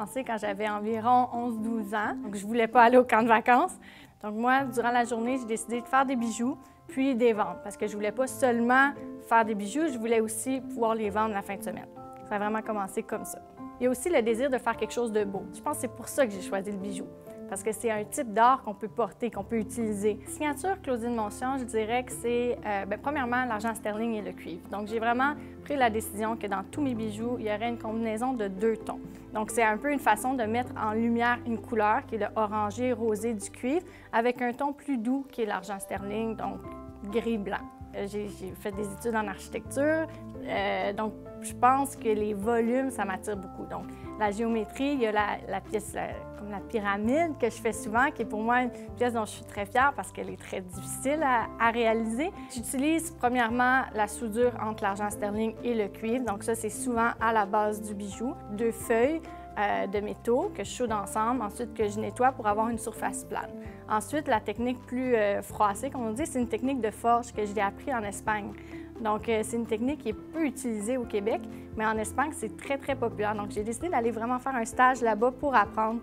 commencé quand j'avais environ 11-12 ans. Donc, je ne voulais pas aller au camp de vacances. Donc, moi, durant la journée, j'ai décidé de faire des bijoux puis des vendre parce que je ne voulais pas seulement faire des bijoux, je voulais aussi pouvoir les vendre la fin de semaine. Ça a vraiment commencé comme ça. Il y a aussi le désir de faire quelque chose de beau. Je pense que c'est pour ça que j'ai choisi le bijou. Parce que c'est un type d'art qu'on peut porter, qu'on peut utiliser. Signature Claudine Moncion, je dirais que c'est, premièrement, l'argent sterling et le cuivre. Donc, j'ai vraiment pris la décision que dans tous mes bijoux, il y aurait une combinaison de 2 tons. Donc, c'est un peu une façon de mettre en lumière une couleur qui est le orangé rosé du cuivre avec un ton plus doux qui est l'argent sterling, donc gris-blanc. J'ai fait des études en architecture, donc je pense que les volumes, ça m'attire beaucoup. Donc, la géométrie, il y a la pièce comme la pyramide que je fais souvent, qui est pour moi une pièce dont je suis très fière parce qu'elle est très difficile à réaliser. J'utilise premièrement la soudure entre l'argent sterling et le cuivre. Donc ça, c'est souvent à la base du bijou. 2 feuilles de métaux que je soude ensemble, ensuite que je nettoie pour avoir une surface plane. Ensuite, la technique plus froissée, comme on dit, c'est une technique de forge que j'ai appris en Espagne. Donc, c'est une technique qui est peu utilisée au Québec, mais en Espagne, c'est très, très populaire. Donc, j'ai décidé d'aller vraiment faire un stage là-bas pour apprendre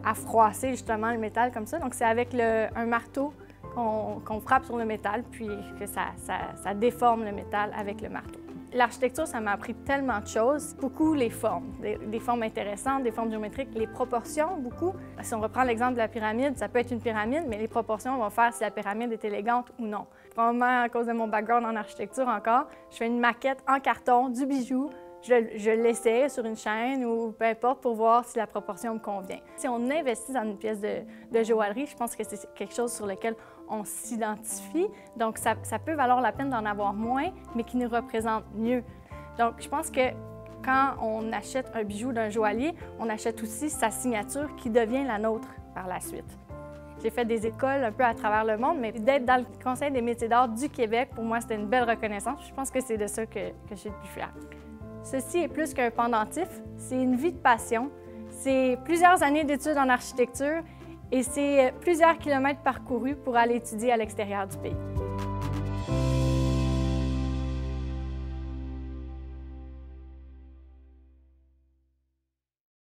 à froisser justement le métal comme ça. Donc, c'est avec un marteau qu'on frappe sur le métal, puis que ça déforme le métal avec le marteau. L'architecture, ça m'a appris tellement de choses. Beaucoup les formes, des formes intéressantes, des formes géométriques, les proportions, beaucoup. Si on reprend l'exemple de la pyramide, ça peut être une pyramide, mais les proportions vont faire si la pyramide est élégante ou non. Probablement à cause de mon background en architecture encore, je fais une maquette en carton du bijou. Je l'essaie sur une chaîne ou peu importe pour voir si la proportion me convient. Si on investit dans une pièce de joaillerie, je pense que c'est quelque chose sur lequel on s'identifie. Donc, ça peut valoir la peine d'en avoir moins, mais qui nous représente mieux. Donc, je pense que quand on achète un bijou d'un joaillier, on achète aussi sa signature qui devient la nôtre par la suite. J'ai fait des écoles un peu à travers le monde, mais d'être dans le Conseil des métiers d'art du Québec, pour moi, c'était une belle reconnaissance. Je pense que c'est de ça que je suis le plus fière. Ceci est plus qu'un pendentif, c'est une vie de passion. C'est plusieurs années d'études en architecture et c'est plusieurs kilomètres parcourus pour aller étudier à l'extérieur du pays.